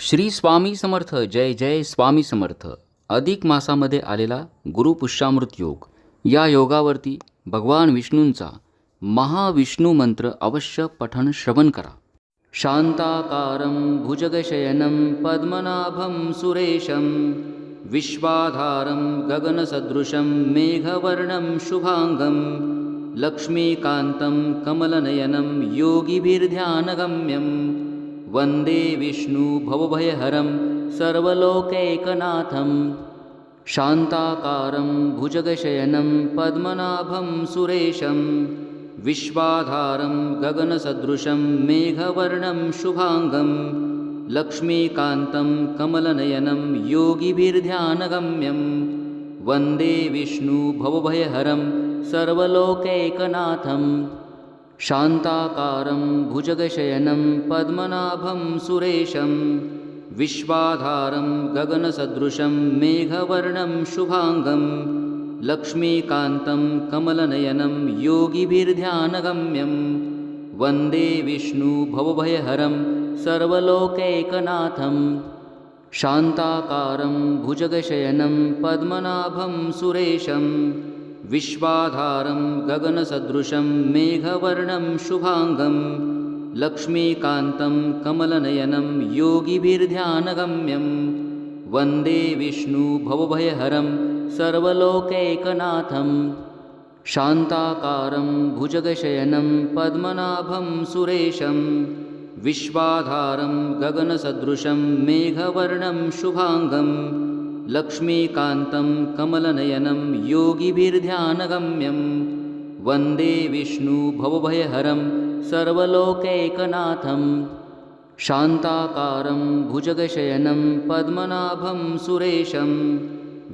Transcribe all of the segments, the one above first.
श्री स्वामी समर्थ. जय जय स्वामी समर्थ. अधिक मासामध्ये आलेला गुरुपुष्यामृत योग, या योगावरती भगवान विष्णूंचा महाविष्णू मंत्र अवश्य पठण श्रवण करा. शांताकारं भुजगशयनं पद्मनाभं सुरेशं विश्वाधारं गगनसदृशं मेघवर्णं शुभांगं लक्ष्मीकान्तं कमलनयनं योगिभिर्ध्यानगम्यं वंदे विष्णु भवभयहरं सर्वलोकैकनाथं. शांताकारं भुजगशयनं पद्मनाभं सुरेशं विश्वाधारं गगनसदृशं मेघवर्णं शुभांगं लक्ष्मीकान्तं कमलनयनं योगिभिर्ध्यानगम्यं वंदे विष्णु भवभयहरं सर्वलोकैकनाथं. शांताकारं भुजगशयनं पद्मनाभं सुरेशं विश्वाधारं गगनसदृशं मेघवर्णं शुभांगं लक्ष्मीकान्तं कमलनयनं योगिभिर्ध्यानगम्यं वंदे विष्णु भवभयहरं सर्वलोकैकनाथं. शांताकारं भुजगशयनं पद्मनाभं सुरेशं विश्वाधारं गगनसदृशं मेघवर्णं शुभांगं लक्ष्मीकान्तं कमलनयनं योगिभिर्ध्यानगम्यं वंदे विष्णु भवभयहरं सर्वलोकैकनाथं. शांताकारं भुजगशयनं पद्मनाभं सुरेशं विश्वाधारं गगनसदृशं मेघवर्णं शुभांगं लक्ष्मीकान्तं कमलनयनं योगिभिर्ध्यानगम्यं वंदे विष्णु भवभयहरं सर्वलोकैकनाथं. शांताकारं भुजगशयनं पद्मनाभं सुरेशं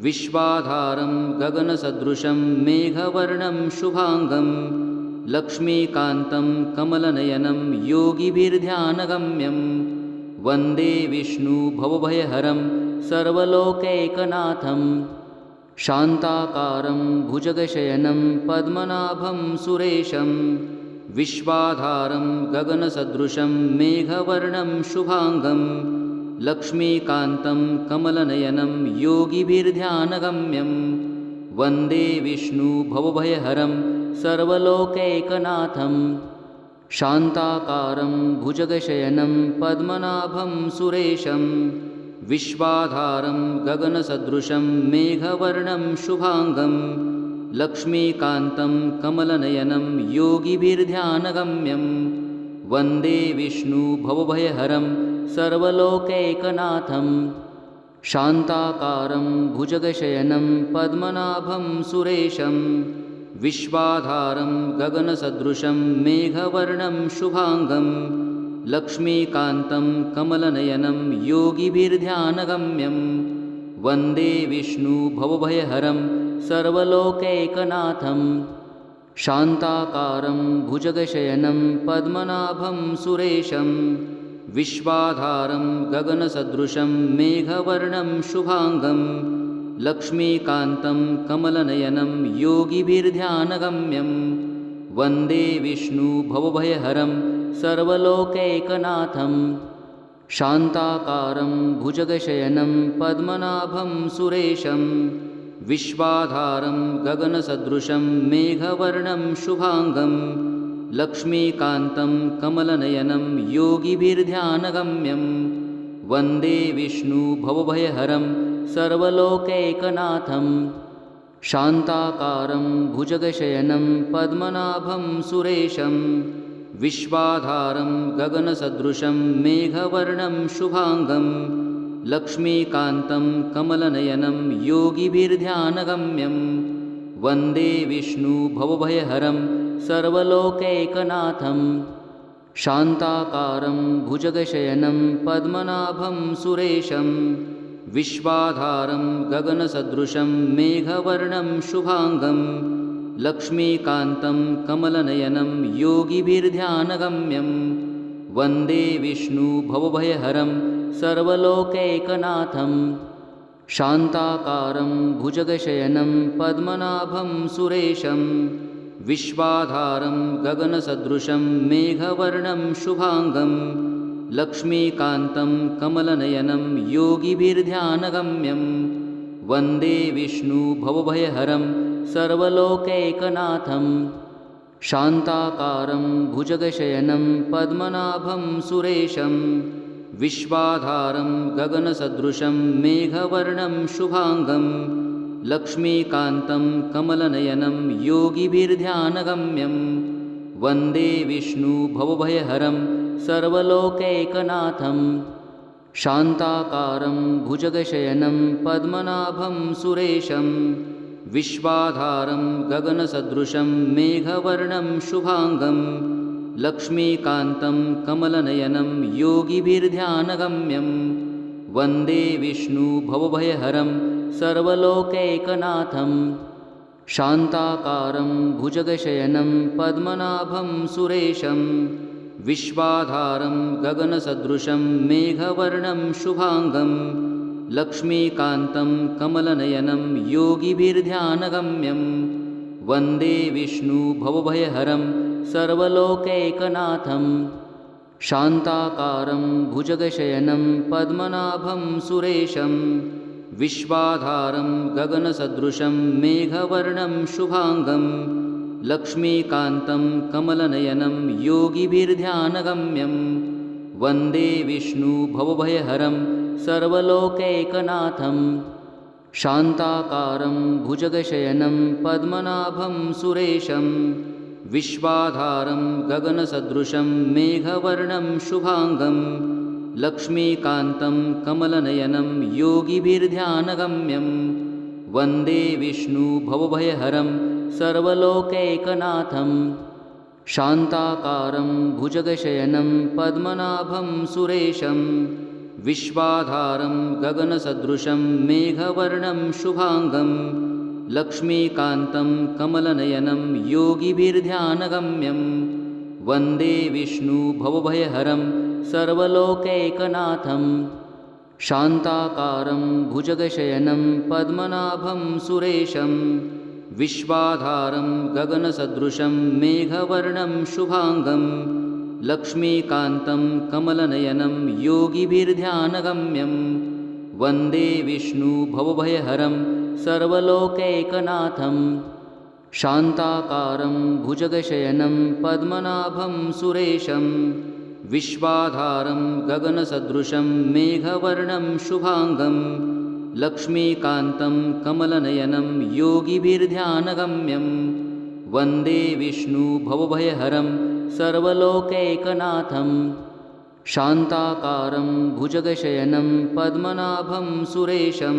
विश्वाधारं गगनसदृशं मेघवर्णं शुभांगं लक्ष्मीकान्तं कमलनयनं योगिभिर्ध्यानगम्यं वंदे विष्णु भवभयहरं सर्वलोकैकनाथं. शांताकारं भुजगशयनं पद्मनाभं सुरेशं विश्वाधारं गगनसदृशं मेघवर्णं शुभांगं लक्ष्मीकान्तं कमलनयनं योगिभिर्ध्यानगम्यं वंदे विष्णु भवभयहरं सर्वलोकैकनाथं. शांताकारं भुजगशयनं पद्मनाभं सुरेशं विश्वाधारं गगनसदृशं मेघवर्णं शुभांगं लक्ष्मीकान्तं कमलनयनं योगिभिर्ध्यानगम्यं वंदे विष्णु भवभयहरं सर्वलोकैकनाथं. शांताकारं भुजगशयनं पद्मनाभं सुरेशं विश्वाधारं गगनसदृशं मेघवर्णं शुभांगं लक्ष्मीकान्तं कमलनयनं योगिभिर्ध्यानगम्यं वंदे विष्णु भवभयहरं सर्वलोकैकनाथं. शांताकारं भुजगशयनं पद्मनाभं सुरेशं विश्वाधारं गगनसदृशं मेघवर्णं शुभांगं लक्ष्मीकान्तं कमलनयनं योगिभिर्ध्यानगम्यं वंदे विष्णु भवभयहरं सर्वलोकैकनाथं. शांताकारं भुजगशयनं पद्मनाभं सुरेशं विश्वाधारं गगनसदृशं मेघवर्णं शुभांगं लक्ष्मीकान्तं कमलनयनं योगिभिर्ध्यानगम्यं वंदे विष्णु भवभयहरं सर्वलोकैकनाथं. शांताकारं भुजगशयनं पद्मनाभं सुरेशं विश्वाधारं गगनसदृशं मेघवर्णं शुभांगं लक्ष्मीकान्तं कमलनयनं योगिभिर्ध्यानगम्यं वंदे विष्णु भवभयहरं सर्वलोकैकनाथं. शांताकारं भुजगशयनं पद्मनाभं सुरेशं विश्वाधारं गगनसदृशं मेघवर्णं शुभांगं लक्ष्मीकान्तं कमलनयनं योगिभिर्ध्यानगम्यं वंदे विष्णु भवभयहरं सर्वलोकैकनाथं. शांताकारं भुजगशयनं पद्मनाभं सुरेशं विश्वाधारं गगनसदृशं मेघवर्णं शुभांगं लक्ष्मीकान्तं कमलनयनं योगिभिर्ध्यानगम्यं वन्दे विष्णु भवभयहरं सर्वलोकैकनाथं शान्ताकारं भुजगशयनं पद्मनाभं सुरेशं विश्वाधारं गगनसदृशं मेघवर्णं शुभाङ्गं लक्ष्मीकान्तं कमलनयनं योगिभिर्ध्यानगम्यं वन्दे विष्णु भवभयहरं सर्वलोकैकनाथं शान्ताकारं भुजगशयनं पद्मनाभं सुरेशं विश्वाधारं गगनसदृशं मेघवर्णं शुभाङ्गं लक्ष्मीकान्तं कमलनयनं योगिभिर्ध्यानगम्यं वन्दे विष्णु भवभयहरं सर्वलोकैकनाथं शान्ताकारं भुजगशयनं पद्मनाभं सुरेशं विश्वाधारं गगनसदृशं मेघवर्णं शुभाङ्गं लक्ष्मीकान्तं कमलनयनं योगिभिर्ध्यानगम्यं वन्दे विष्णु भवभयहरं सर्वलोकैकनाथं शान्ताकारं भुजगशयनं पद्मनाभं सुरेशं विश्वाधारं गगनसदृशं मेघवर्णं शुभाङ्गं लक्ष्मीकान्तं कमलनयनं योगिभिर्ध्यानगम्यं वन्दे विष्णु भवभयहरं सर्वलोकैकनाथं शान्ताकारं भुजगशयनं पद्मनाभं सुरेशं विश्वाधारं गगनसदृशं मेघवर्णं शुभाङ्गं लक्ष्मीकान्तं कमलनयनं योगिभिर्ध्यानगम्यं वन्दे विष्णु भवभयहरं सर्वलोकैकनाथं शान्ताकारं भुजगशयनं पद्मनाभं सुरेशं विश्वाधारं गगनसदृशं मेघवर्णं शुभाङ्गं लक्ष्मीकान्तं कमलनयनं योगिभिर्ध्यानगम्यं वन्दे विष्णु भवभयहरं सर्वलोकैकनाथं शान्ताकारं भुजगशयनं पद्मनाभं सुरेशं विश्वाधारं गगनसदृशं मेघवर्णं शुभाङ्गं लक्ष्मीकान्तं कमलनयनं योगिभिर्ध्यानगम्यं वन्दे विष्णु भवभयहरं सर्वलोकैकनाथं शान्ताकारं भुजगशयनं पद्मनाभं सुरेशं विश्वाधारं गगनसदृशं मेघवर्णं शुभाङ्गं लक्ष्मीकान्तं कमलनयनं योगिभिर्ध्यानगम्यं वन्दे विष्णु भवभयहरं सर्वलोकैकनाथं शान्ताकारं भुजगशयनं पद्मनाभं सुरेशं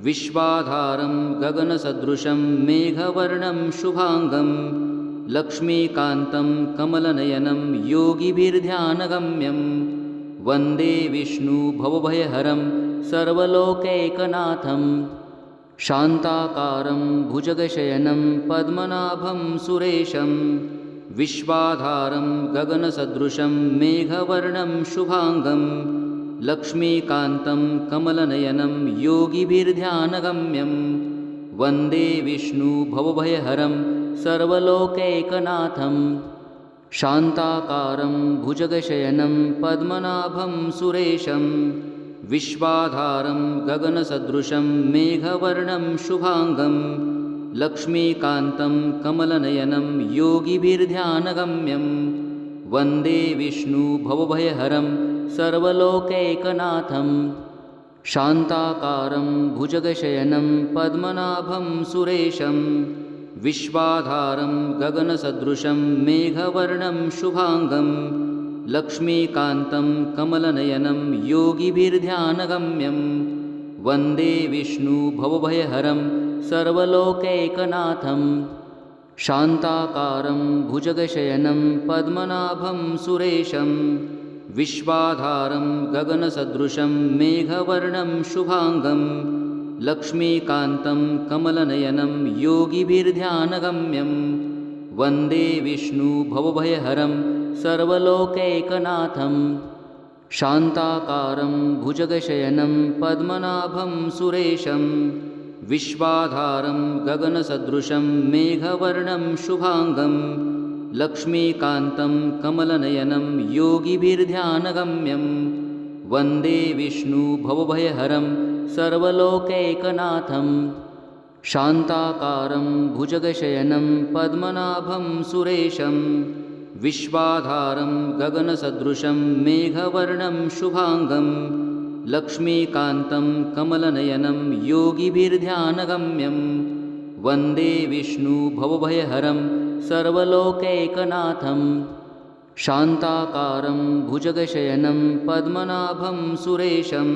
विश्वाधारं गगनसदृशं मेघवर्णं शुभाङ्गं लक्ष्मीकान्तं कमलनयनं योगिभिर्ध्यानगम्यं वन्दे विष्णु भवभयहरं सर्वलोकैकनाथं शान्ताकारं भुजगशयनं पद्मनाभं सुरेशं विश्वाधारं गगनसदृशं मेघवर्णं शुभाङ्गं लक्ष्मीकान्तं कमलनयनं योगिभिर्ध्यानगम्यं वन्दे विष्णु भवभयहरं सर्वलोकैकनाथं शान्ताकारं भुजगशयनं पद्मनाभं सुरेशं विश्वाधारं गगनसदृशं मेघवर्णं शुभाङ्गं लक्ष्मीकान्तं कमलनयनं योगिभिर्ध्यानगम्यं वन्दे विष्णु भवभयहरं सर्वलोकैकनाथं शान्ताकारं भुजगशयनं पद्मनाभं सुरेशं विश्वाधारं गगनसदृशं मेघवर्णं शुभाङ्गं लक्ष्मीकान्तं कमलनयनं योगिभिर्ध्यानगम्यं वन्दे विष्णु भवभयहरं सर्वलोकैकनाथं शान्ताकारं भुजगशयनं पद्मनाभं सुरेशं विश्वाधारं गगनसदृशं मेघवर्णं शुभाङ्गं लक्ष्मीकान्तं कमलनयनं योगिभिर्ध्यानगम्यं वन्दे विष्णु भवभयहरं सर्वलोकैकनाथं शान्ताकारं भुजगशयनं पद्मनाभं सुरेशं विश्वाधारं गगनसदृशं मेघवर्णं शुभाङ्गं लक्ष्मीकान्तं कमलनयनं योगिभिर्ध्यानगम्यं वन्दे विष्णु भवभयहरं सर्वलोकैकनाथं शान्ताकारं भुजगशयनं पद्मनाभं सुरेशं विश्वाधारं गगनसदृशं मेघवर्णं शुभाङ्गं लक्ष्मीकान्तं कमलनयनं योगिभिर्ध्यानगम्यं वन्दे विष्णु भवभयहरं सर्वलोकैकनाथं शान्ताकारं भुजगशयनं पद्मनाभं सुरेशं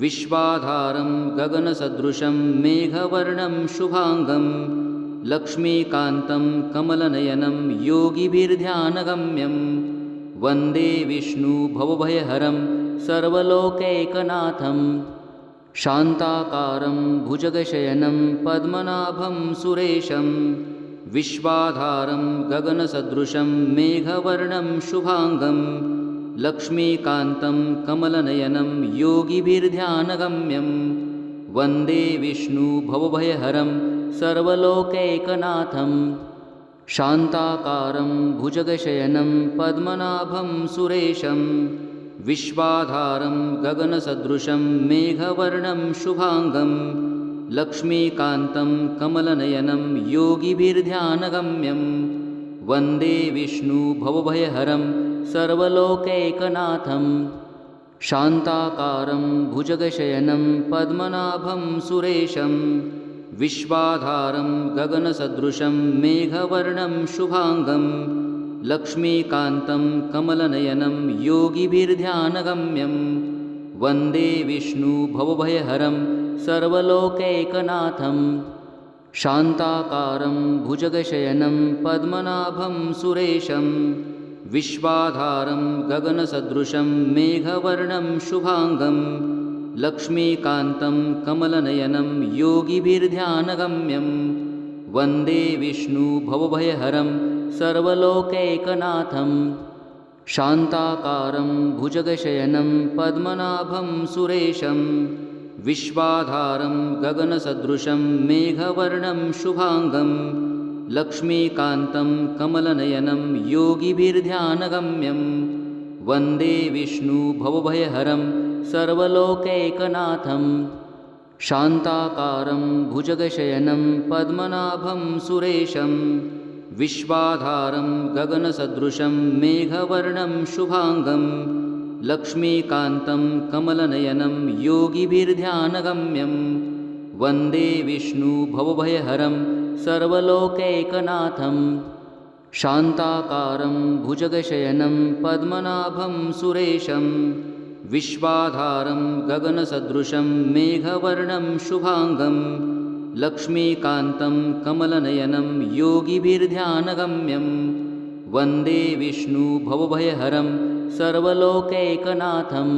विश्वाधारं गगनसदृशं मेघवर्णं शुभाङ्गं लक्ष्मीकान्तं कमलनयनं योगिभिर्ध्यानगम्यं वन्दे विष्णु भवभयहरं सर्वलोकैकनाथं शान्ताकारं भुजगशयनं पद्मनाभं सुरेशं विश्वाधारं गगनसदृशं मेघवर्णं शुभाङ्गं लक्ष्मीकान्तं कमलनयनं योगिभिर्ध्यानगम्यं वन्दे विष्णु भवभयहरं सर्वलोकैकनाथं शान्ताकारं भुजगशयनं पद्मनाभं सुरेशं विश्वाधारं गगनसदृशं मेघवर्णं शुभाङ्गं लक्ष्मीकान्तं कमलनयनं योगिभिर्ध्यानगम्यं वन्दे विष्णु भवभयहरं सर्वलोकैकनाथं शान्ताकारं भुजगशयनं पद्मनाभं सुरेशं विश्वाधारं गगनसदृशं मेघवर्णं शुभाङ्गं लक्ष्मीकान्तं कमलनयनं योगिभिर्ध्यानगम्यं वन्दे विष्णु भवभयहरं सर्वलोकैकनाथं शान्ताकारं भुजगशयनं पद्मनाभं सुरेशं विश्वाधारं गगनसदृशं मेघवर्णं शुभाङ्गं लक्ष्मीकान्तं कमलनयनं योगिभिर्ध्यानगम्यं वन्दे विष्णु भवभयहरं सर्वलोकैकनाथं शान्ताकारं भुजगशयनं पद्मनाभं सुरेशं विश्वाधारं गगनसदृशं मेघवर्णं शुभाङ्गं लक्ष्मीकान्तं कमलनयनं योगिभिर्ध्यानगम्यं वन्दे विष्णु भवभयहरं सर्वलोकैकनाथं शान्ताकारं भुजगशयनं पद्मनाभं सुरेशं विश्वाधारं गगनसदृशं मेघवर्णं शुभाङ्गं लक्ष्मीकान्तं कमलनयनं योगिभिर्ध्यानगम्यं वन्दे विष्णु भवभयहरं सर्वलोकैकनाथं शान्ताकारं भुजगशयनं पद्मनाभं सुरेशं विश्वाधारं गगनसदृशं मेघवर्णं शुभाङ्गं लक्ष्मीकान्तं कमलनयनं योगिभिर्ध्यानगम्यं वन्दे विष्णु भवभयहरं सर्वलोकैकनाथं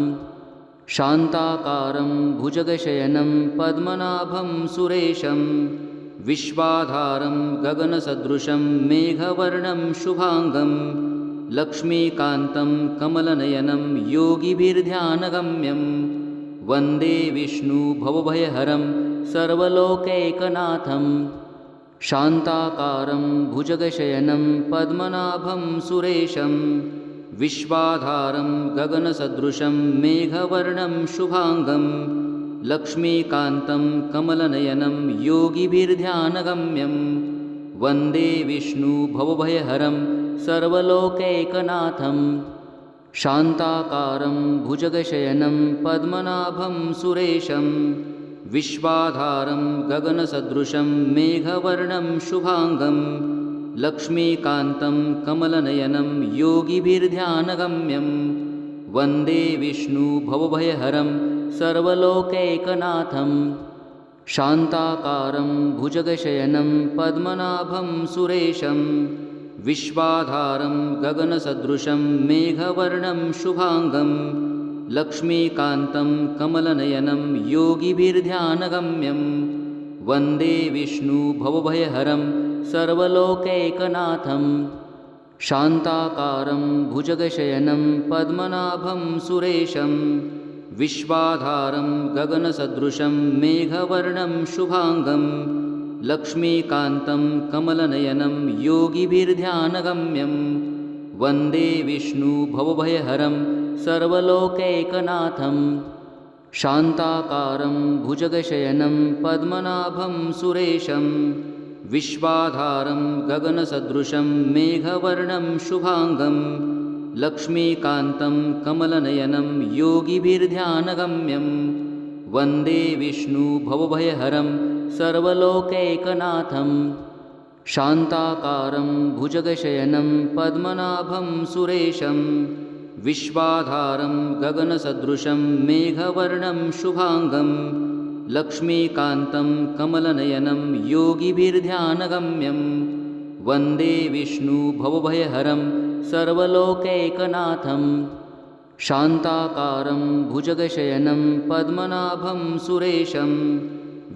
शान्ताकारं भुजगशयनं पद्मनाभं सुरेशं विश्वाधारं गगनसदृशं मेघवर्णं शुभाङ्गं लक्ष्मीकान्तं कमलनयनं योगिभिर्ध्यानगम्यं वन्दे विष्णु भवभयहरं सर्वलोकैकनाथं शान्ताकारं भुजगशयनं पद्मनाभं सुरेशं विश्वाधारं गगनसदृशं मेघवर्णं शुभाङ्गं लक्ष्मीकान्तं कमलनयनं योगिभिर्ध्यानगम्यं वन्दे विष्णु भवभयहरं सर्वलोकैकनाथं शान्ताकारं भुजगशयनं पद्मनाभं सुरेशं विश्वाधारं गगनसदृशं मेघवर्णं शुभाङ्गं लक्ष्मीकान्तं कमलनयनं योगिभिर्ध्यानगम्यं वन्दे विष्णु भवभयहरं सर्वलोकैकनाथं शान्ताकारं भुजगशयनं पद्मनाभं सुरेशं विश्वाधारं गगनसदृशं मेघवर्णं शुभाङ्गं लक्ष्मीकान्तं कमलनयनं योगिभिर्ध्यानगम्यं वन्दे विष्णु भवभयहरं सर्वलोकैकनाथं शान्ताकारं भुजगशयनं पद्मनाभं सुरेशं विश्वाधारं गगनसदृशं मेघवर्णं शुभाङ्गं लक्ष्मीकान्तं कमलनयनं योगिभिर्ध्यानगम्यं वन्दे विष्णु भवभयहरं सर्वलोकैकनाथं शान्ताकारं भुजगशयनं पद्मनाभं सुरेशं विश्वाधारं गगनसदृशं मेघवर्णं शुभाङ्गं लक्ष्मीकान्तं कमलनयनं योगिभिर्ध्यानगम्यं वन्दे विष्णु भवभयहरं सर्वलोकैकनाथं शान्ताकारं भुजगशयनं पद्मनाभं सुरेशं विश्वाधारं गगनसदृशं मेघवर्णं शुभाङ्गं लक्ष्मीकान्तं कमलनयनं योगिभिर्ध्यानगम्यं वन्दे विष्णु भवभयहरं सर्वलोकैकनाथं शान्ताकारं भुजगशयनं पद्मनाभं सुरेशं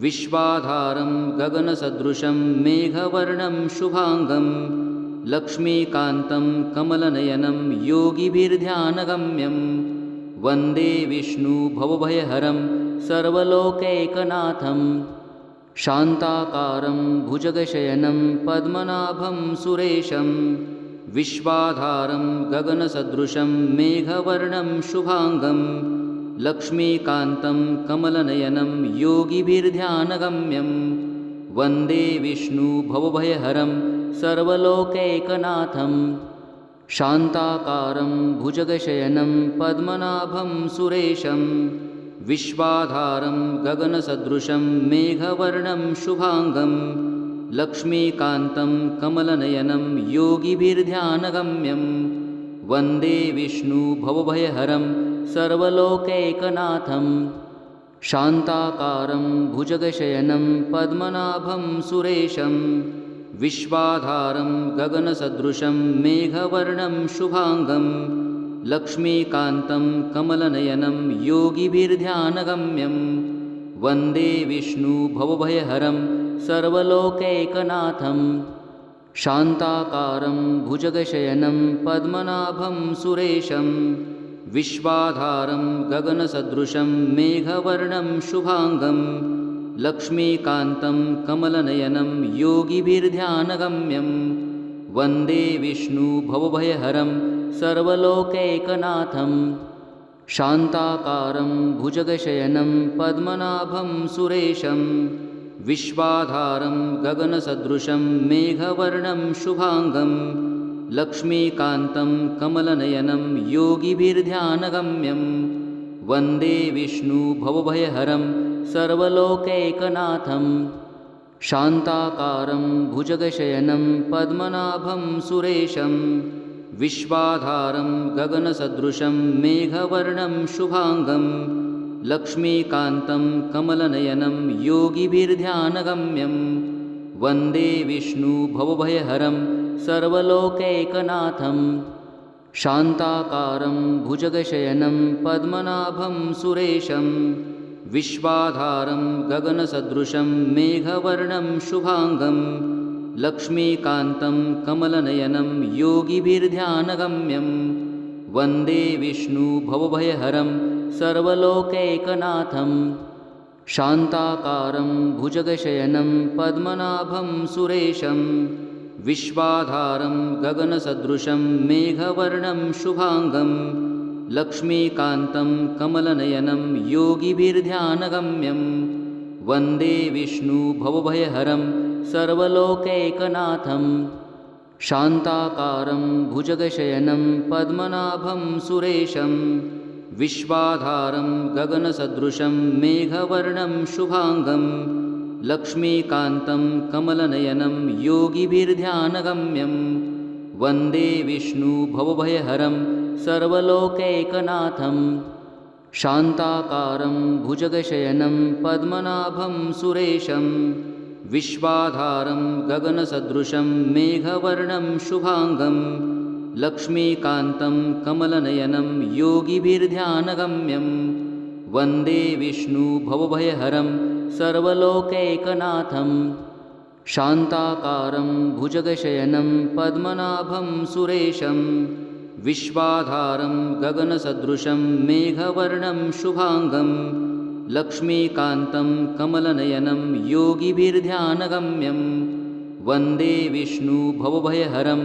विश्वाधारं गगनसदृशं मेघवर्णं शुभाङ्गं लक्ष्मीकान्तं कमलनयनं योगिभिर्ध्यानगम्यं वन्दे विष्णु भवभयहरं सर्वलोकैकनाथं शान्ताकारं भुजगशयनं पद्मनाभं सुरेशं विश्वाधारं गगनसदृशं मेघवर्णं शुभाङ्गं लक्ष्मीकान्तं कमलनयनं योगिभिर्ध्यानगम्यं वन्दे विष्णु भवभयहरं सर्वलोकैकनाथं शान्ताकारं भुजगशयनं पद्मनाभं सुरेशं विश्वाधारं गगनसदृशं मेघवर्णं शुभाङ्गं लक्ष्मीकान्तं कमलनयनं योगिभिर्ध्यानगम्यं वन्दे विष्णु भवभयहरं सर्वलोकैकनाथं शान्ताकारं भुजगशयनं पद्मनाभं सुरेशं विश्वाधारं गगनसदृशं मेघवर्णं शुभाङ्गं लक्ष्मीकान्तं कमलनयनं योगिभिर्ध्यानगम्यं वन्दे विष्णु भवभयहरं सर्वलोकैकनाथं शान्ताकारं भुजगशयनं पद्मनाभं सुरेशं विश्वाधारं गगनसदृशं मेघवर्णं शुभाङ्गं लक्ष्मीकान्तं कमलनयनं योगिभिर्ध्यानगम्यं वन्दे विष्णु भवभयहरं सर्वलोकैकनाथं शान्ताकारं भुजगशयनं पद्मनाभं सुरेशं विश्वाधारं गगनसदृशं मेघवर्णं शुभाङ्गं लक्ष्मीकान्तं कमलनयनं योगिभिर्ध्यानगम्यं वन्दे विष्णु भवभयहरं सर्वलोकैकनाथं शान्ताकारं भुजगशयनं पद्मनाभं सुरेशं विश्वाधारं गगनसदृशं मेघवर्णं शुभाङ्गं लक्ष्मीकान्तं कमलनयनं योगिभिर्ध्यानगम्यं वन्दे विष्णु भवभयहरं सर्वलोकैकनाथं शान्ताकारं भुजगशयनं पद्मनाभं सुरेशं विश्वाधारं गगनसदृशं मेघवर्णं शुभाङ्गं लक्ष्मीकान्तं कमलनयनं योगिभिर्ध्यानगम्यं वन्दे विष्णु भवभयहरं सर्वलोकैकनाथं शान्ताकारं भुजगशयनं पद्मनाभं सुरेशं विश्वाधारं गगनसदृशं मेघवर्णं शुभाङ्गं लक्ष्मीकान्तं कमलनयनं योगिभिर्ध्यानगम्यं वन्दे विष्णु भवभयहरं सर्वलोकैकनाथं शान्ताकारं भुजगशयनं पद्मनाभं सुरेशं विश्वाधारं गगनसदृशं मेघवर्णं शुभाङ्गं लक्ष्मीकान्तं कमलनयनं योगिभिर्ध्यानगम्यं वन्दे विष्णु भवभयहरं सर्वलोकैकनाथं शान्ताकारं भुजगशयनं पद्मनाभं सुरेशं विश्वाधारं गगनसदृशं मेघवर्णं शुभाङ्गं लक्ष्मीकान्तं कमलनयनं योगिभिर्ध्यानगम्यं वन्दे विष्णु भवभयहरं सर्वलोकैकनाथं शान्ताकारं भुजगशयनं पद्मनाभं सुरेशं विश्वाधारं गगनसदृशं मेघवर्णं शुभाङ्गं लक्ष्मीकान्तं कमलनयनं योगिभिर्ध्यानगम्यं वन्दे विष्णु भवभयहरं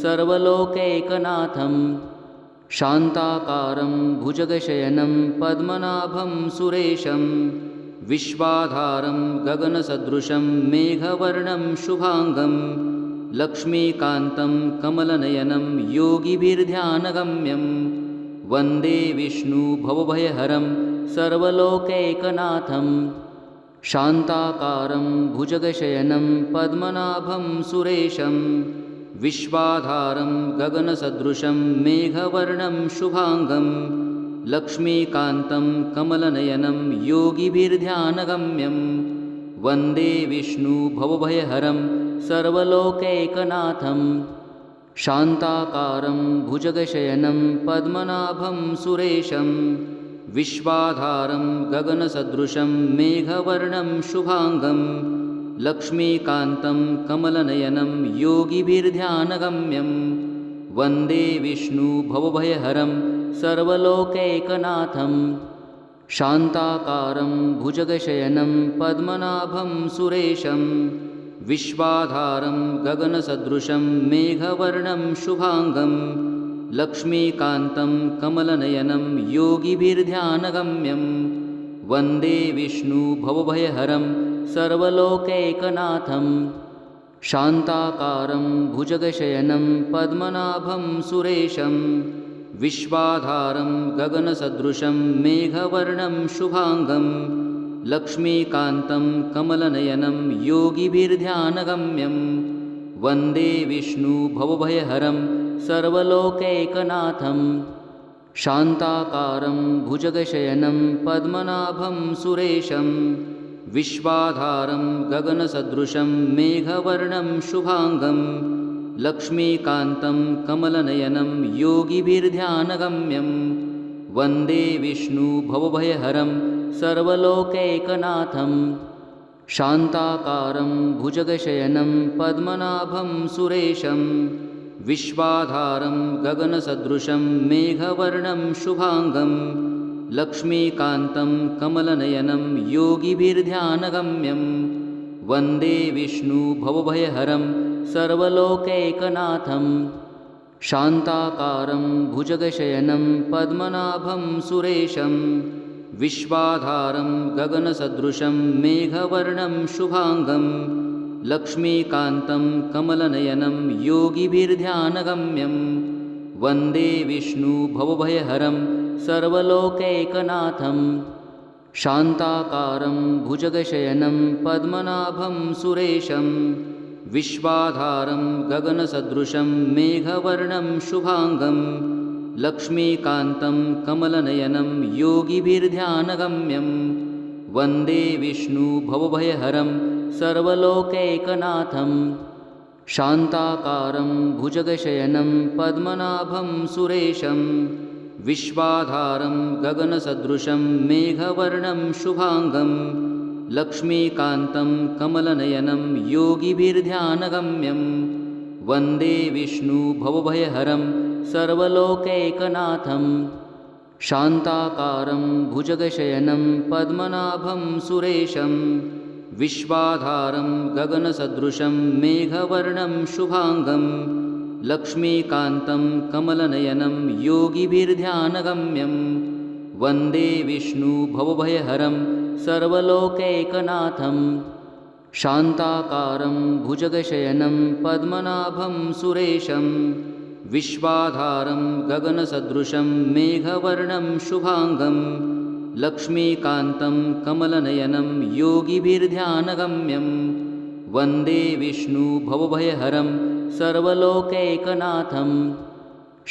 सर्वलोकैकनाथं शान्ताकारं भुजगशयनं पद्मनाभं सुरेशं विश्वाधारं गगनसदृशं मेघवर्णं शुभाङ्गं लक्ष्मीकान्तं कमलनयनं योगिभिर्ध्यानगम्यं वन्दे विष्णु भवभयहरं सर्वलोकैकनाथं शान्ताकारं भुजगशयनं पद्मनाभं सुरेशं विश्वाधारं गगनसदृशं मेघवर्णं शुभाङ्गं लक्ष्मीकान्तं कमलनयनं योगिभिर्ध्यानगम्यं वन्दे विष्णु भवभयहरं सर्वलोकैकनाथं शान्ताकारं भुजगशयनं पद्मनाभं सुरेशं विश्वाधारं गगनसदृशं मेघवर्णं शुभाङ्गं लक्ष्मीकान्तं कमलनयनं योगिभिर्ध्यानगम्यं वन्दे विष्णु भवभयहरं सर्वलोकैकनाथं शान्ताकारं भुजगशयनं पद्मनाभं सुरेशं विश्वाधारं गगनसदृशं मेघवर्णं शुभाङ्गं लक्ष्मीकान्तं कमलनयनं योगिभिर्ध्यानगम्यं वन्दे विष्णु भवभयहरं सर्वलोकैकनाथं शान्ताकारं भुजगशयनं पद्मनाभं सुरेशं विश्वाधारं गगनसदृशं मेघवर्णं शुभाङ्गं लक्ष्मीकान्तं कमलनयनं योगिभिर्ध्यानगम्यं वन्दे विष्णु भवभयहरं सर्वलोकैकनाथं शान्ताकारं भुजगशयनं पद्मनाभं सुरेशं विश्वाधारं गगनसदृशं मेघवर्णं शुभाङ्गं लक्ष्मीकान्तं कमलनयनं योगिभिर्ध्यानगम्यं वन्दे विष्णु भवभयहरं सर्वलोकैकनाथं शान्ताकारं भुजगशयनं पद्मनाभं सुरेशं विश्वाधारं गगनसदृशं मेघवर्णं शुभाङ्गं लक्ष्मीकान्तं कमलनयनं योगिभिर्ध्यानगम्यं वन्दे विष्णु भवभयहरं सर्वलोकैकनाथं शान्ताकारं भुजगशयनं पद्मनाभं सुरेशं विश्वाधारं गगनसदृशं मेघवर्णं शुभाङ्गं लक्ष्मीकान्तं कमलनयनं योगिभिर्ध्यानगम्यं वन्दे विष्णु भवभयहरं सर्वलोकैकनाथं शान्ताकारं भुजगशयनं पद्मनाभं सुरेशं विश्वाधारं गगनसदृशं मेघवर्णं शुभाङ्गं लक्ष्मीकान्तं कमलनयनं योगिभिर्ध्यानगम्यं वन्दे विष्णु भवभयहरं सर्वलोकैकनाथं शान्ताकारं भुजगशयनं पद्मनाभं सुरेशं विश्वाधारं गगनसदृशं मेघवर्णं शुभाङ्गं लक्ष्मीकान्तं कमलनयनं योगिभिर्ध्यानगम्यं वन्दे विष्णु भवभयहरं सर्वलोकैकनाथं शान्ताकारं भुजगशयनं पद्मनाभं सुरेशं विश्वाधारं गगनसदृशं मेघवर्णं शुभाङ्गं लक्ष्मीकान्तं कमलनयनं योगिभिर्ध्यानगम्यं वन्दे विष्णु भवभयहरं सर्वलोकैकनाथं शान्ताकारं भुजगशयनं पद्मनाभं सुरेशं विश्वाधारं गगनसदृशं मेघवर्णं शुभाङ्गं लक्ष्मीकान्तं कमलनयनं योगिभिर्ध्यानगम्यं वन्दे विष्णु भवभयहरं सर्वलोकैकनाथं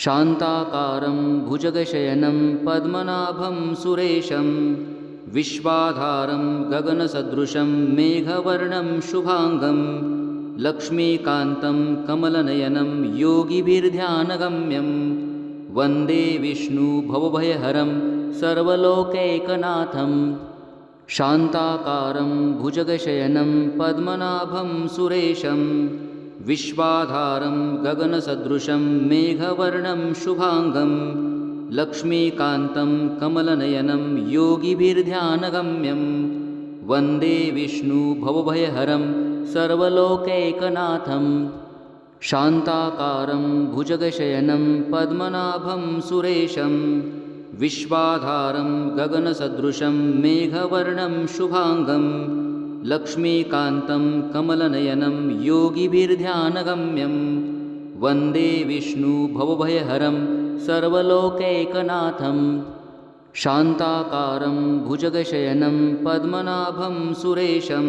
शान्ताकारं भुजगशयनं पद्मनाभं सुरेशं विश्वाधारं गगनसदृशं मेघवर्णं शुभाङ्गं लक्ष्मीकान्तं कमलनयनं योगिभिर्ध्यानगम्यं वन्दे विष्णु भवभयहरं सर्वलोकैकनाथं शान्ताकारं भुजगशयनं पद्मनाभं सुरेशं विश्वाधारं गगनसदृशं मेघवर्णं शुभाङ्गं लक्ष्मीकान्तं कमलनयनं योगिभिर्ध्यानगम्यं वन्दे विष्णुभवभयहरं सर्वलोकैकनाथं शान्ताकारं भुजगशयनं पद्मनाभं सुरेशं विश्वाधारं गगनसदृशं मेघवर्णं शुभाङ्गं लक्ष्मीकान्तं कमलनयनं योगिभिर्ध्यानगम्यं वन्दे विष्णुभवभयहरं सर्वलोकैकनाथं शान्ताकारं भुजगशयनं पद्मनाभं सुरेशं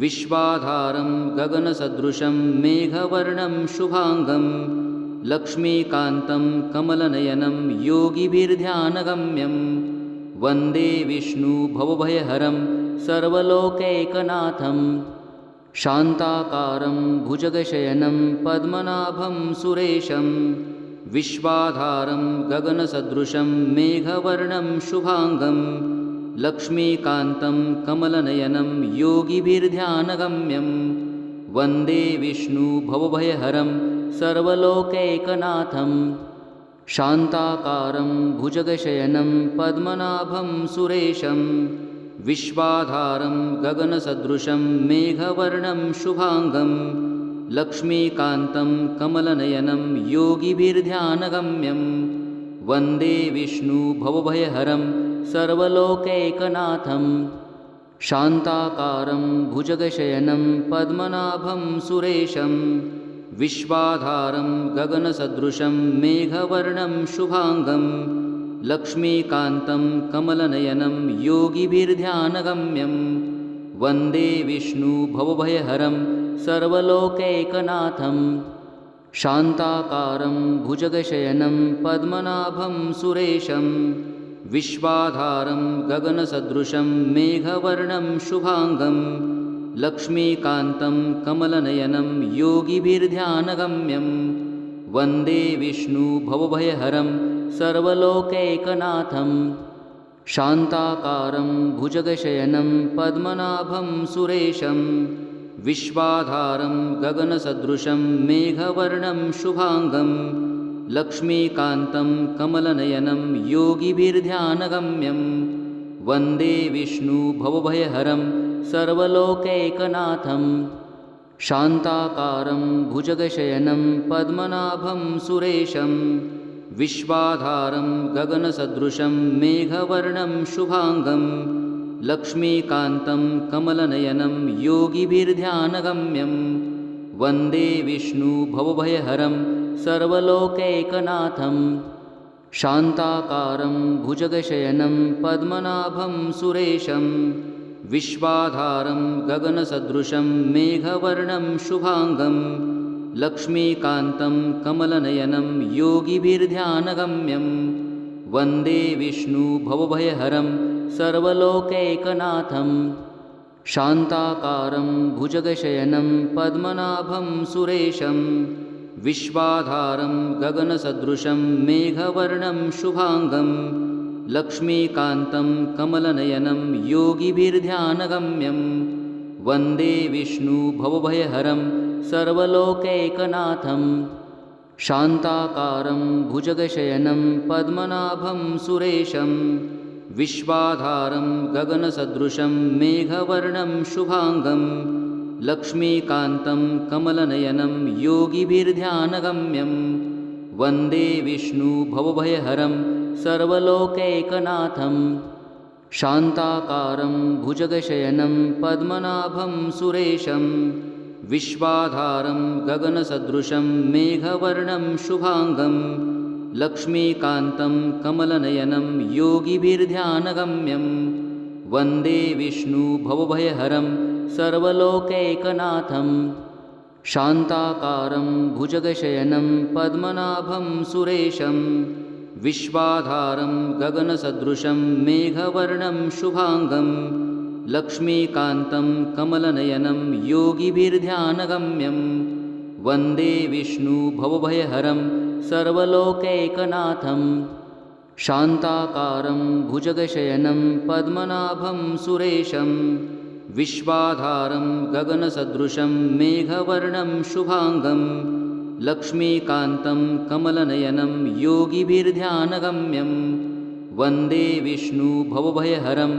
विश्वाधारं गगनसदृशं मेघवर्णं शुभाङ्गं लक्ष्मीकान्तं कमलनयनं योगिभिर्ध्यानगम्यं वन्दे विष्णुभवभयहरं सर्वलोकैकनाथं शान्ताकारं भुजगशयनं पद्मनाभं सुरेशं विश्वाधारं गगनसदृशं मेघवर्णं शुभाङ्गं लक्ष्मीकान्तं कमलनयनं योगिभिर्ध्यानगम्यं वन्दे विष्णुभवभयहरं सर्वलोकैकनाथं शान्ताकारं भुजगशयनं पद्मनाभं सुरेशं विश्वाधारं गगनसदृशं मेघवर्णं शुभाङ्गं लक्ष्मीकान्तं कमलनयनं योगिभिर्ध्यानगम्यं वन्दे विष्णुभवभयहरं सर्वलोकैकनाथं शान्ताकारं भुजगशयनं पद्मनाभं सुरेशं विश्वाधारं गगनसदृशं मेघवर्णं शुभाङ्गं लक्ष्मीकान्तं कमलनयनं योगिभिर्ध्यानगम्यं वन्दे विष्णुभवभयहरं सर्वलोकैकनाथं शान्ताकारं भुजगशयनं पद्मनाभं सुरेशं विश्वाधारं गगनसदृशं मेघवर्णं शुभाङ्गं लक्ष्मीकान्तं कमलनयनं योगिभिर्ध्यानगम्यं वन्दे विष्णुभवभयहरं सर्वलोकैकनाथं शान्ताकारं भुजगशयनं पद्मनाभं सुरेशं विश्वाधारं गगनसदृशं मेघवर्णं शुभाङ्गं लक्ष्मीकान्तं कमलनयनं योगिभिर्ध्यानगम्यं वन्दे विष्णुभवभयहरं सर्वलोकैकनाथं शान्ताकारं भुजगशयनं पद्मनाभं सुरेशं विश्वाधारं गगनसदृशं मेघवर्णं शुभाङ्गं लक्ष्मीकान्तं कमलनयनं योगिभिर्ध्यानगम्यं वन्दे विष्णुभवभयहरं सर्वलोकैकनाथं शान्ताकारं भुजगशयनं पद्मनाभं सुरेशं विश्वाधारं गगनसदृशं मेघवर्णं शुभाङ्गं लक्ष्मीकान्तं कमलनयनं योगिभिर्ध्यानगम्यं वन्दे विष्णुभवभयहरं सर्वलोकैकनाथं शान्ताकारं भुजगशयनं पद्मनाभं सुरेशं विश्वाधारं गगनसदृशं मेघवर्णं शुभाङ्गं लक्ष्मीकान्तं कमलनयनं योगिभिर्ध्यानगम्यं वन्दे विष्णुभवभयहरं सर्वलोकैकनाथं शान्ताकारं भुजगशयनं पद्मनाभं सुरेशं विश्वाधारं गगनसदृशं मेघवर्णं शुभाङ्गं लक्ष्मीकान्तं कमलनयनं योगिभिर्ध्यानगम्यं वन्दे विष्णुभवभयहरं सर्वलोकैकनाथं शान्ताकारं भुजगशयनं पद्मनाभं सुरेशं विश्वाधारं गगनसदृशं मेघवर्णं शुभाङ्गं लक्ष्मीकान्तं कमलनयनं योगिभिर्ध्यानगम्यं वन्दे विष्णुभवभयहरं सर्वलोकैकनाथं शान्ताकारं भुजगशयनं पद्मनाभं सुरेशं विश्वाधारं गगनसदृशं मेघवर्णं शुभाङ्गं लक्ष्मीकान्तं कमलनयनं योगिभिर्ध्यानगम्यं वन्दे विष्णुभवभयहरं सर्वलोकैकनाथं शान्ताकारं भुजगशयनं पद्मनाभं सुरेशं विश्वाधारं गगनसदृशं मेघवर्णं शुभाङ्गं लक्ष्मीकान्तं कमलनयनं योगिभिर्ध्यानगम्यं वन्दे विष्णु भवभयहरं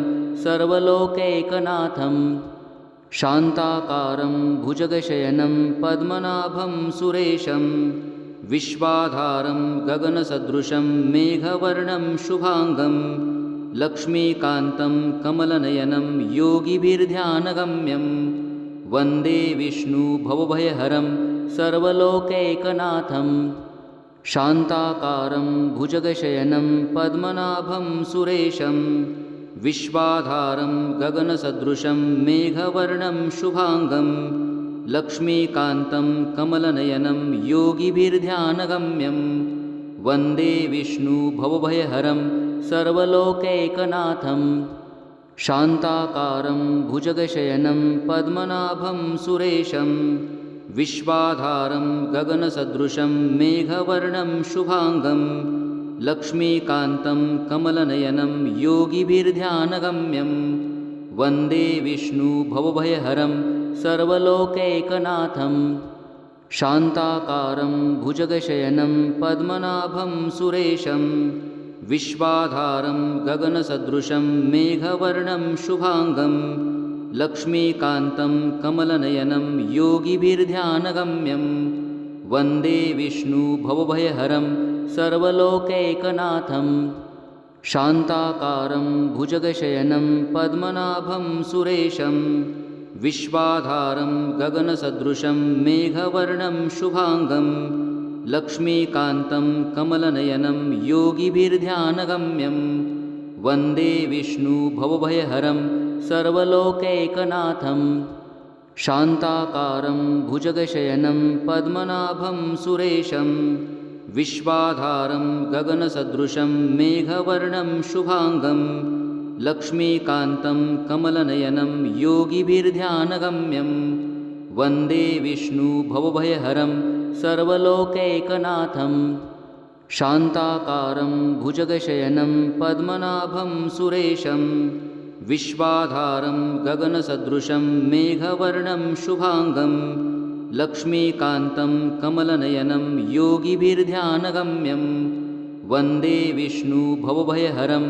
सर्वलोकैकनाथं शान्ताकारं भुजगशयनं पद्मनाभं सुरेशं विश्वाधारं गगनसदृशं मेघवर्णं शुभाङ्गं लक्ष्मीकान्तं कमलनयनं योगिभिर्ध्यानगम्यं वन्दे विष्णु भवभयहरं सर्वलोकैकनाथं शान्ताकारं भुजगशयनं पद्मनाभं सुरेशं विश्वाधारं गगनसदृशं मेघवर्णं शुभाङ्गं लक्ष्मीकान्तं कमलनयनं योगिभिर्ध्यानगम्यं वन्दे विष्णु भवभयहरं सर्वलोकैकनाथं शान्ताकारं भुजगशयनं पद्मनाभं सुरेशं विश्वाधारं गगनसदृशं मेघवर्णं शुभाङ्गं लक्ष्मीकान्तं कमलनयनं योगिभिर्ध्यानगम्यं वन्दे विष्णु भवभयहरं सर्वलोकैकनाथं शान्ताकारं भुजगशयनं पद्मनाभं सुरेशं विश्वाधारं गगनसदृशं मेघवर्णं शुभाङ्गं लक्ष्मीकान्तं कमलनयनं योगिभिर्ध्यानगम्यं वन्दे विष्णु भवभयहरं सर्वलोकैकनाथं शान्ताकारं भुजगशयनं पद्मनाभं सुरेशं विश्वाधारं गगनसदृशं मेघवर्णं शुभाङ्गं लक्ष्मीकान्तं कमलनयनं योगिभिर्ध्यानगम्यं वन्दे विष्णु भवभयहरं सर्वलोकैकनाथं शान्ताकारं भुजगशयनं पद्मनाभं सुरेशं विश्वाधारं गगनसदृशं मेघवर्णं शुभाङ्गं लक्ष्मीकान्तं कमलनयनं योगिभिर्ध्यानगम्यं वन्दे विष्णु भवभयहरं सर्वलोकैकनाथं शान्ताकारं भुजगशयनं पद्मनाभं सुरेशं विश्वाधारं गगनसदृशं मेघवर्णं शुभाङ्गं लक्ष्मीकान्तं कमलनयनं योगिभिर्ध्यानगम्यं वन्दे विष्णु भवभयहरं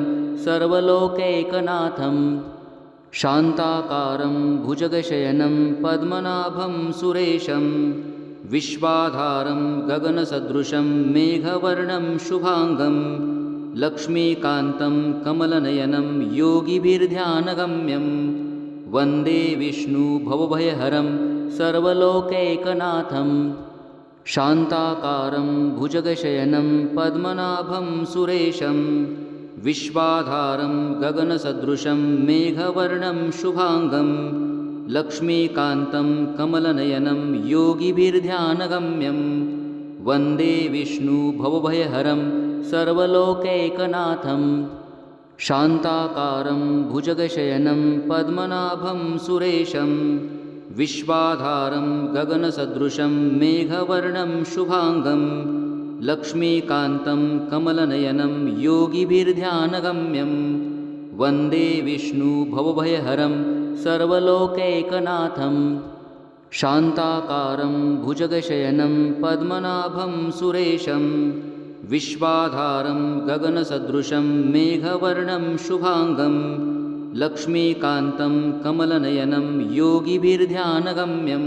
सर्वलोकैकनाथं शान्ताकारं भुजगशयनं पद्मनाभं सुरेशं विश्वाधारं गगनसदृशं मेघवर्णं शुभाङ्गं लक्ष्मीकान्तं कमलनयनं योगिभिर्ध्यानगम्यं वन्दे विष्णु भवभयहरं सर्वलोकैकनाथं शान्ताकारं भुजगशयनं पद्मनाभं सुरेशं विश्वाधारं गगनसदृशं मेघवर्णं शुभाङ्गं लक्ष्मीकान्तं कमलनयनं योगिभिर्ध्यानगम्यं वन्दे विष्णु भवभयहरं सर्वलोकैकनाथं शान्ताकारं भुजगशयनं पद्मनाभं सुरेशं विश्वाधारं गगनसदृशं मेघवर्णं शुभाङ्गं लक्ष्मीकान्तं कमलनयनं योगिभिर्ध्यानगम्यं वन्दे विष्णु भवभयहरं सर्वलोकैकनाथं शान्ताकारं भुजगशयनं पद्मनाभं सुरेशं विश्वाधारं गगनसदृशं मेघवर्णं शुभाङ्गं लक्ष्मीकान्तं कमलनयनं योगिभिर्ध्यानगम्यं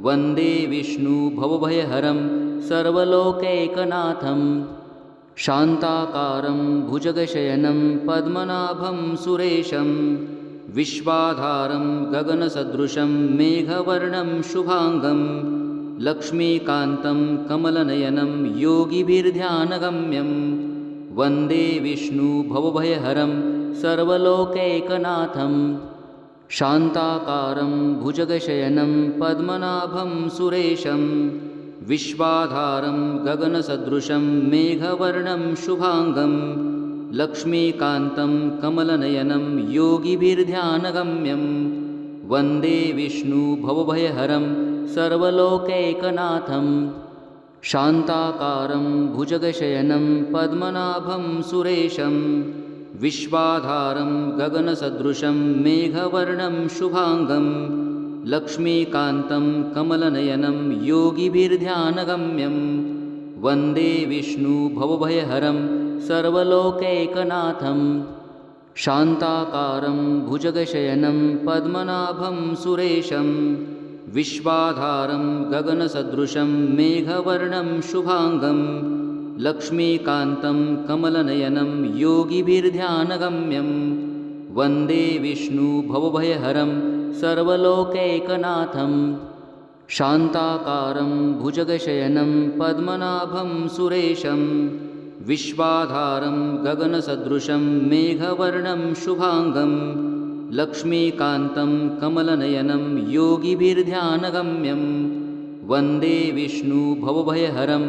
वन्दे विष्णु भवभयहरं सर्वलोकैकनाथं शान्ताकारं भुजगशयनं पद्मनाभं सुरेशं विश्वाधारं गगनसदृशं मेघवर्णं शुभाङ्गं लक्ष्मीकान्तं कमलनयनं योगिभिर्ध्यानगम्यं वन्दे विष्णु भवभयहरं सर्वलोकैकनाथं शान्ताकारं भुजगशयनं पद्मनाभं सुरेशं विश्वाधारं गगनसदृशं मेघवर्णं शुभाङ्गं लक्ष्मीकान्तं कमलनयनं योगिभिर्ध्यानगम्यं वन्दे विष्णु भवभयहरं सर्वलोकैकनाथं शान्ताकारं भुजगशयनं पद्मनाभं सुरेशं विश्वाधारं गगनसदृशं मेघवर्णं शुभाङ्गं लक्ष्मीकान्तं कमलनयनं योगिभिर्ध्यानगम्यं वन्दे विष्णु भवभयहरं सर्वलोकैकनाथं शान्ताकारं भुजगशयनं पद्मनाभं सुरेशं विश्वाधारं गगनसदृशं मेघवर्णं शुभाङ्गं लक्ष्मीकान्तं कमलनयनं योगिभिर्ध्यानगम्यं वन्दे विष्णु भवभयहरं सर्वलोकैकनाथं शान्ताकारं भुजगशयनं पद्मनाभं सुरेशं विश्वाधारं गगनसदृशं मेघवर्णं शुभाङ्गं लक्ष्मीकान्तं कमलनयनं योगिभिर्ध्यानगम्यं वन्दे विष्णु भवभयहरं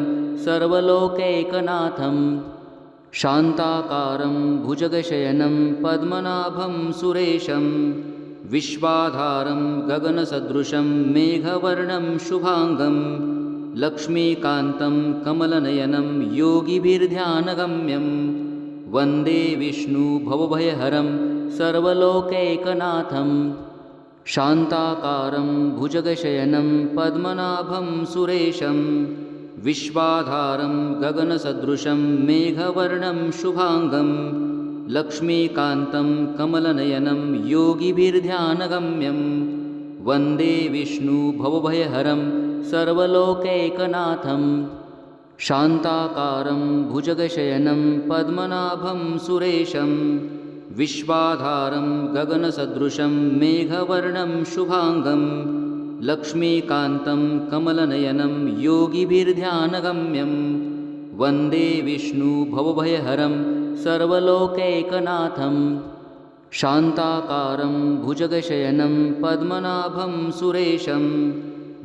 सर्वलोकैकनाथं शान्ताकारं भुजगशयनं पद्मनाभं सुरेशं विश्वाधारं गगनसदृशं मेघवर्णं शुभाङ्गं लक्ष्मीकान्तं कमलनयनं योगिभिर्ध्यानगम्यं वन्दे विष्णु भवभयहरं सर्वलोकैकनाथं शान्ताकारं भुजगशयनं पद्मनाभं सुरेशं विश्वाधारं गगनसदृशं मेघवर्णं शुभाङ्गं लक्ष्मीकान्तं कमलनयनं योगिभिर्ध्यानगम्यं वन्दे विष्णु भवभयहरं सर्वलोकैकनाथं शान्ताकारं भुजगशयनं पद्मनाभं सुरेशं विश्वाधारं गगनसदृशं मेघवर्णं शुभाङ्गं लक्ष्मीकान्तं कमलनयनं योगिभिर्ध्यानगम्यं वन्दे विष्णु भवभयहरं सर्वलोकैकनाथं शान्ताकारं भुजगशयनं पद्मनाभं सुरेशं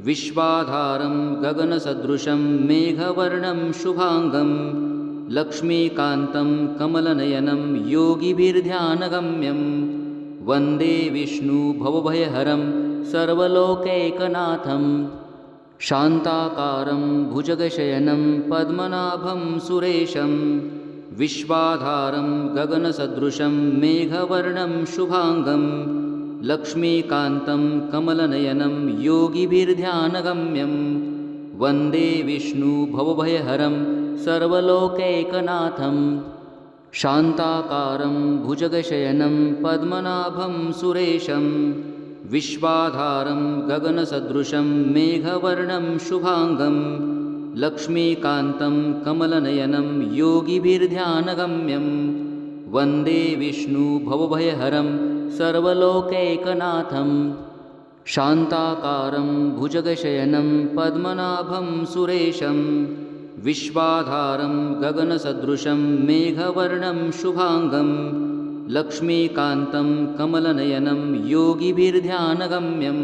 विश्वाधारं गगनसदृशं मेघवर्णं शुभाङ्गं लक्ष्मीकान्तं कमलनयनं योगिभिर्ध्यानगम्यं वन्दे विष्णु भवभयहरं सर्वलोकैकनाथं शान्ताकारं भुजगशयनं पद्मनाभं सुरेशं विश्वाधारं गगनसदृशं मेघवर्णं शुभाङ्गं लक्ष्मीकान्तं कमलनयनं योगिभिर्ध्यानगम्यं वन्दे विष्णु भवभयहरं सर्वलोकैकनाथं शान्ताकारं भुजगशयनं पद्मनाभं सुरेशं विश्वाधारं गगनसदृशं मेघवर्णं शुभाङ्गं लक्ष्मीकान्तं कमलनयनं योगिभिर्ध्यानगम्यं वन्दे विष्णु भवभयहरं सर्वलोकैकनाथं शान्ताकारं भुजगशयनं पद्मनाभं सुरेशं विश्वाधारं गगनसदृशं मेघवर्णं शुभाङ्गं लक्ष्मीकान्तं कमलनयनं योगिभिर्ध्यानगम्यं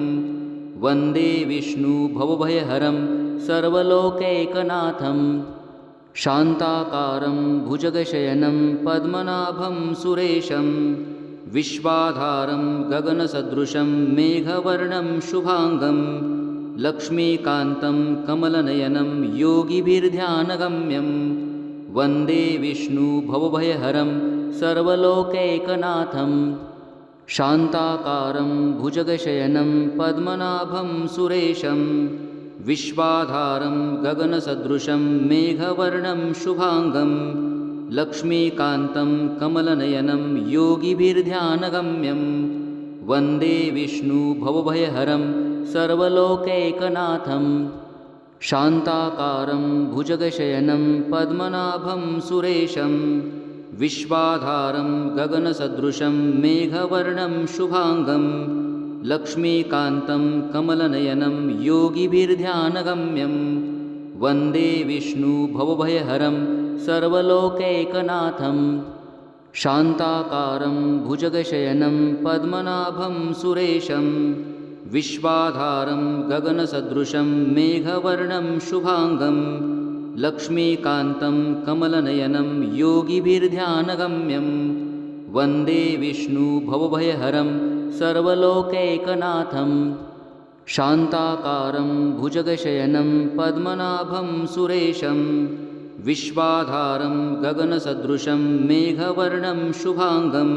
वन्दे विष्णु भवभयहरं सर्वलोकैकनाथं शान्ताकारं भुजगशयनं पद्मनाभं सुरेशं विश्वाधारं गगनसदृशं मेघवर्णं शुभाङ्गं लक्ष्मीकान्तं कमलनयनं योगिभिर्ध्यानगम्यं वन्दे विष्णु भवभयहरं सर्वलोकैकनाथं शान्ताकारं भुजगशयनं पद्मनाभं सुरेशं विश्वाधारं गगनसदृशं मेघवर्णं शुभाङ्गं लक्ष्मीकान्तं कमलनयनं योगिभिर्ध्यानगम्यं वन्दे विष्णु भवभयहरं सर्वलोकैकनाथं शान्ताकारं भुजगशयनं पद्मनाभं सुरेशं विश्वाधारं गगनसदृशं मेघवर्णं शुभाङ्गं लक्ष्मीकान्तं कमलनयनं योगिभिर्ध्यानगम्यं वन्दे विष्णु भवभयहरं सर्वलोकैकनाथं शान्ताकारं भुजगशयनं पद्मनाभं सुरेशं विश्वाधारं गगनसदृशं मेघवर्णं शुभाङ्गं लक्ष्मीकान्तं कमलनयनं योगिभिर्ध्यानगम्यं वन्दे विष्णु भवभयहरं सर्वलोकैकनाथं शान्ताकारं भुजगशयनं पद्मनाभं सुरेशं विश्वाधारं गगनसदृशं मेघवर्णं शुभाङ्गं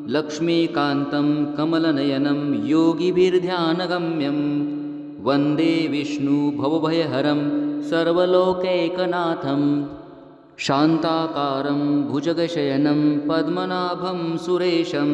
लक्ष्मीकान्तं कमलनयनं योगिभिर्ध्यानगम्यं वन्दे विष्णु भवभयहरं सर्वलोकैकनाथं शान्ताकारं भुजगशयनं पद्मनाभं सुरेशं